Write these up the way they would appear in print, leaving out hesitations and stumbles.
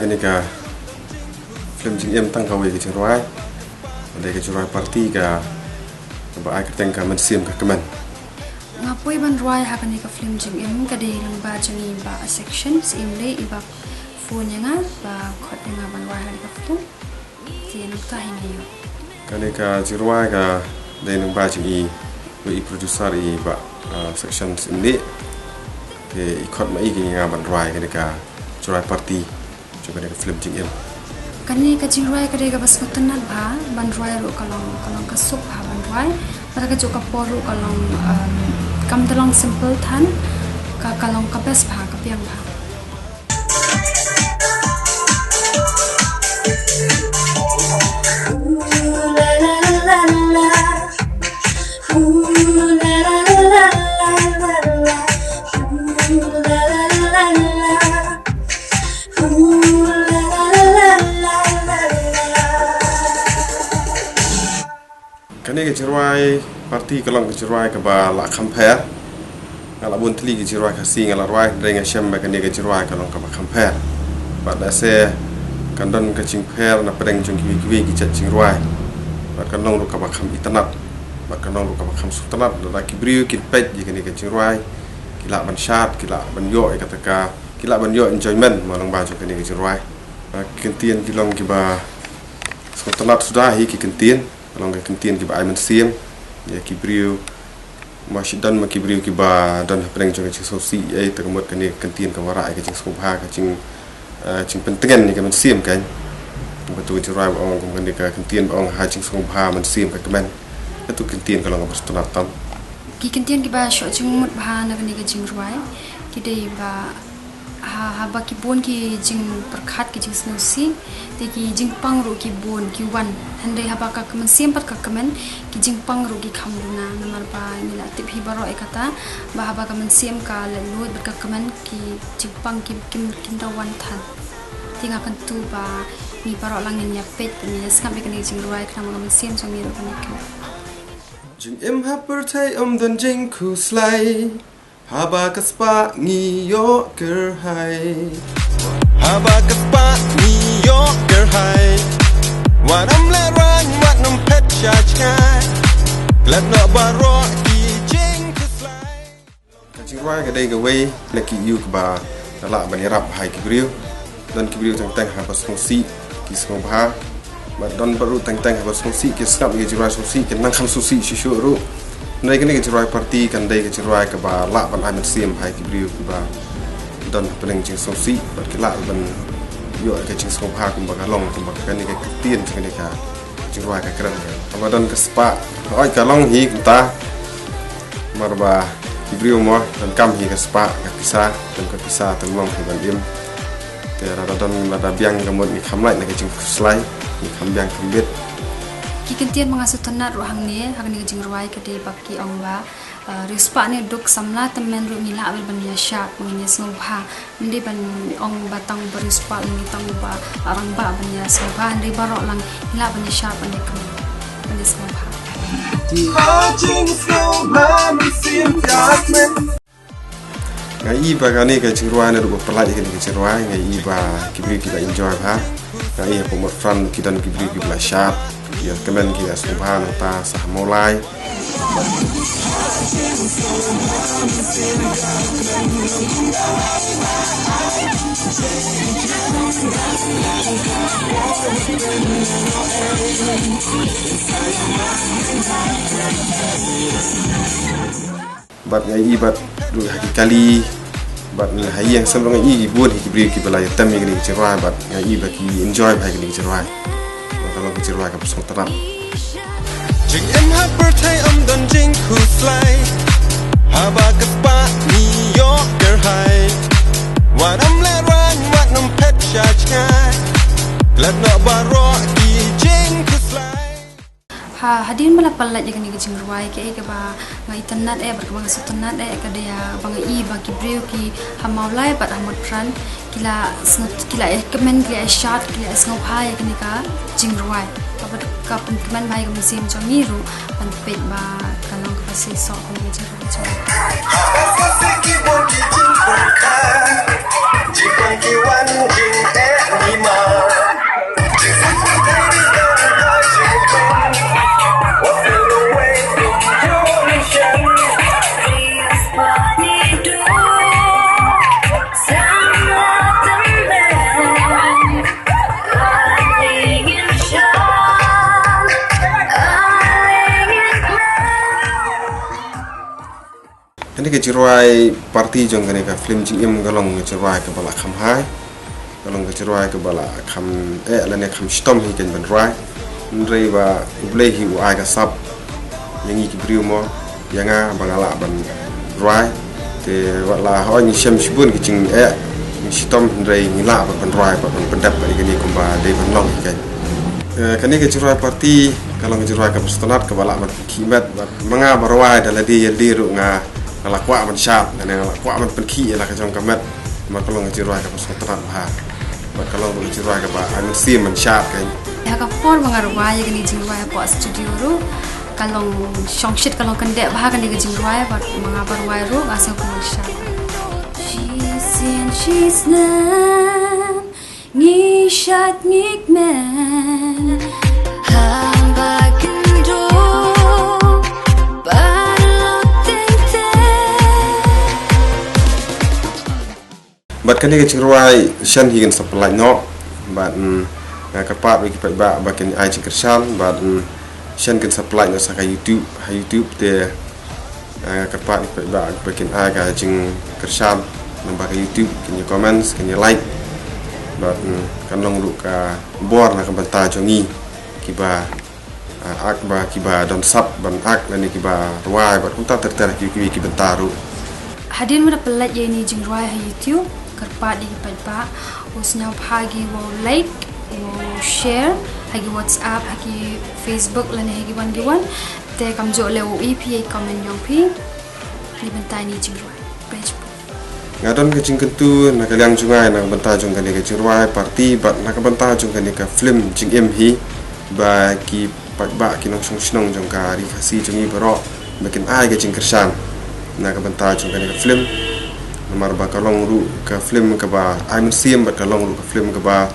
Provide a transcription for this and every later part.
kan ni ka phlim JINGIM tang kawe ke jingruai ada ke jingruai parti ka ba ai keteng ka Mynsiem ka kmen ngapoi ban ruai ha kan ni ka phlim JINGIM ka de lang ba jangi ba section sim le iba phone nga ba khot nga ban ruai ha ka phtum ti nak ta hin yo kan ni ka jingruai ka de lang ba jangi we producer i ba section sim le ke ikot mai ki nga ban ruai kan ni ka jingruai parti juga ni ka phlim JINGIM kani ka jingruai ka de ka bas kutanat ba ban ruai ro kalong ka sup ha ban ruai para ka joka poru kalong kam talong simple than ka kalong ka bes ba ka piang ba kani ke jingruai parti kalong ke jingruai ka ba la compare ngala bun tli ke jingruai ka si ngala ruai dengan syam ba kani ke jingruai kalong ka ba compare ba da se kandon ka jingper na pedeng jong kiwi ki chat jingruai ba kanong ru ka ba kham itanat ba kanong ru ka ba kham sultanat da kibriu ki pet ji kani ke jingruai kila ban shat kila ban yo e kata ka kila ban yo enjoyment malong ba jo kani ke jingruai kentien kilong ki ba sultanat sudah hi ki kentien kalau ke kentien ki ba Mynsiem ya kibriu masih dan kibriu ki ba dan pedeng jong ci sosi ai termot kani kentien ka wara ai ke jing subha ka jing pentingan ni ka Mynsiem kan betul cerai ong kum kani ka kentien ong ha jing subha Mynsiem ka kmen itu kentien kalau ngapa setunatam ki kentien ki ba sho jing mut ba na kani ka jing ruai ki dei ba ha ba ki bon ki jing perkhat ki jing snusi te ki jing pang ru ki bon ki wan hande ha ba ka Mynsiem pat ka kmen ki jing pang ru ki khamuna namar ba ni la tip hi baro ekata ba ha ba ka Mynsiem ka le luat ba ka kmen ki jing pang ki kim da wan than tinga kan tu ba ni baro langin ya pet ni skam be kani jing ruai kana ma Mynsiem so mi ro kani ka JINGIM ha pertai dan jing ku slai haba kaspa ni yo ker hai haba kaspa ni yo ker hai wanam le ran wanam pet cha chai let no baro ki jing ku slai ka jingruai ka dei ka wei na ki yu ka ba la ban rap hai ki briu dan ki briu tang ha pas si ki song ba ba don baru tang ha pas si ki skap ki jingruai si ki nang kham si shu ru nai kini ke jingruai parti kan dei ke jingruai ka ba la ban Mynsiem hai ki briu ki ba don pedeng jing sosi ba ki la ban yo ke jing song ha kum ba ka long kum ba ka ni ke tien jing ni ka jingruai ka kran ka don ke spa oi ka long hi ta marba ki briu mo dan kam hi ke spa ka pisa dan ka pisa tu long hi ban im te ra don da biang ka mod ni kham lai na ke jing slai ni kham biang kham bit ki kentien mangasut tanat ro hang ne hang ni jing ruai ka de bakki ong ba rispa ne duk samla temen ru mila abel ban ya sha ni snobha ndi ban ong batang berispa ni tang ba arang ba ban ya snobha ndi baro lang mila ban ya sha ban ya kum ban ya snobha ngai ba gani ka jingruai ne ru pelai ke ni jingruai ngai ba kibri kita enjoy ha ngai po mo fran kita dan kibri ki bla sha ya kmen ki subhan ta sah mulai bat ngai bat du kali bat hai yang sampai ngai buat kibri ki bla tam ni ni cerai bat ngai ba ki enjoy ba ki ni cerai kalau ke cerai ka pasang terap JINGIM ha pertai dan jing ku slai haba kaspa ni yo ker hai wanam le ran wanam pet cha chai let no baro ki jing ku slai hadin mala pallat ya kani jing ruai ke ba ngai tanat berkembang sutanat ka dia bangai ba ki breu ki hamaulai bat hamot pran kila kmen kila shot kila snop hai kani ka jing ruai apa ka kmen bai ka Mynsiem jongi ru pan pet ba kalong ka se so ko je ru jing ki wan jing Ini ke jiruai parti jong kene ka phlim jingim galong ke jiruai ke bala kham hai galong ke jiruai ke bala kham la ne kham stom hi ken ban rai ndrei ba ublei hi u ai ka sap yangi ki briu mo yanga bangala ban rai te wala ho ni shem shibun ki jing ni stom ndrei ni la ban rai ban pendap ba ni kumba dei ban long ken kene ke jiruai parti galong ke jiruai ka berstanat ke bala ban kimat manga barwai daladi yeldiru nga lakwa man shat dan lakwa man penki la ka jong kamet ma kalong jiruai ka pasal terat ha ma kalong jiruai ka ba Mynsiem man shat kan ha ka por mangarwai gani jiruai po studio ru kalong shongshit kalong kande ba kan ni jiruai ba mangabarwai ru asa ko shat she's nan ni shat ni kmen Bat kan ke jiruai shan higen supply no bat kapat bagi paidbah bakin ai jingshad bat shan kan supply no saka YouTube te kapat paidbah bakin ai ka jingshad nambah ke YouTube kan comments kan like bat kan long lu ka bor na kan banta jongi kiba ak ba kiba don sap ban ak lani kiba ruai bat kunta terter ki bentaru hadin mana pelat ye ni jingruai ha YouTube karpat di paidbah usnya phagi wo like wo share hagi WhatsApp hagi Facebook lani hagi wan te kamjo le wo EPA comment yong pi ni bentai ni jingruai page ngadon ke jingkentu na kaliang jungai na benta jong kali ke jiruai parti bat na ka benta jong kali ka phlim JINGIM hi ba ki paidbah ki nong snong jong ka ri khasi jongi baro bakin ai ke jingshad na ka benta jong kali ka phlim Marbah kalong ru ka phlim ka ba Mynsiem bat kalong ru ka phlim ka ba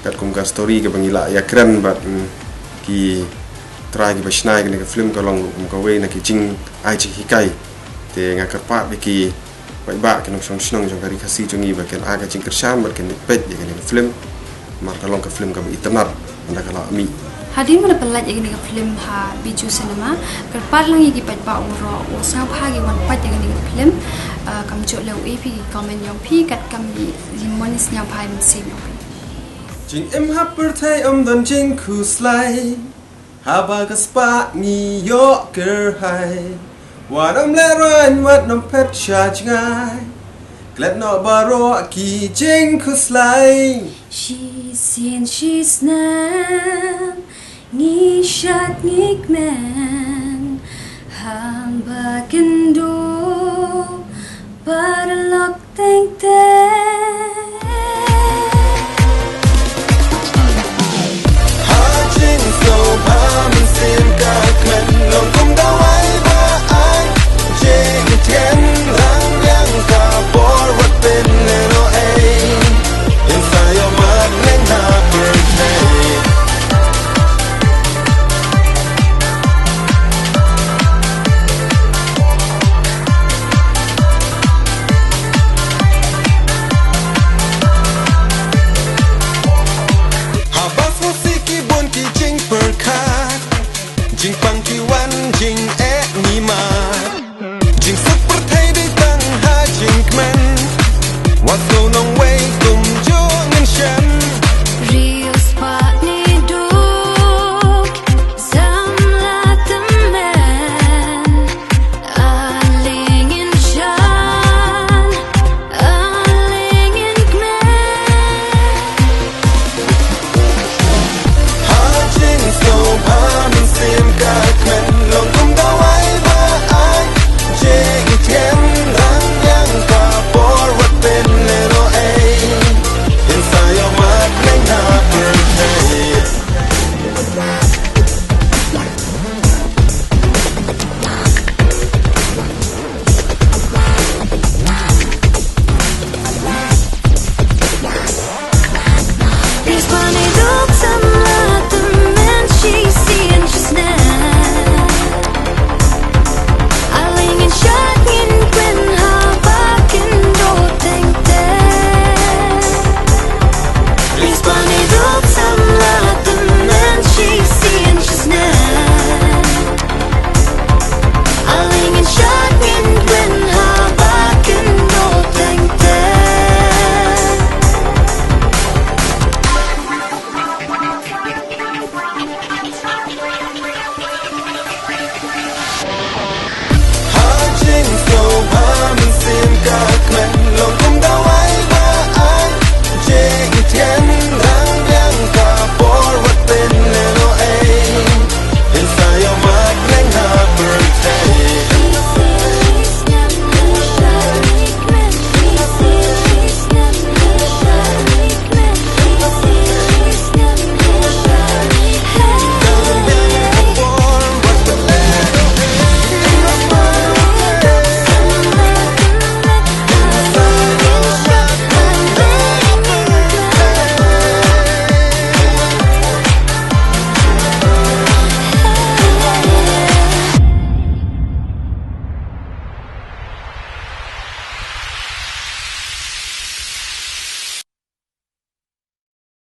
kat kum ka story ka bangila jingiakren bat ki try ki basnai ka phlim kalong ru kum ka we na ki jing ai chi hikai te nga karpat ki paidbah ki nong snong jong kari khasi jongi ba ken aga jingshad bat ken pet ye ka phlim mar kalong ka phlim ka ba internet anda kala ami hadin mana pelat ye ni ka phlim ha biju cinema karpat lang ye ki paidbah uro usnya phagi wan pat ye ni ka phlim kamjo le EP comment yong pi kat kam limon is nyam pai Mynsiem JINGIM happer thai dan jing khu slai haba ka spa ni yo ker hai wadam le ran wat nam pet cha ngai glad no baro ki jing khu slai she's nan ni shat ni kmen hamba ken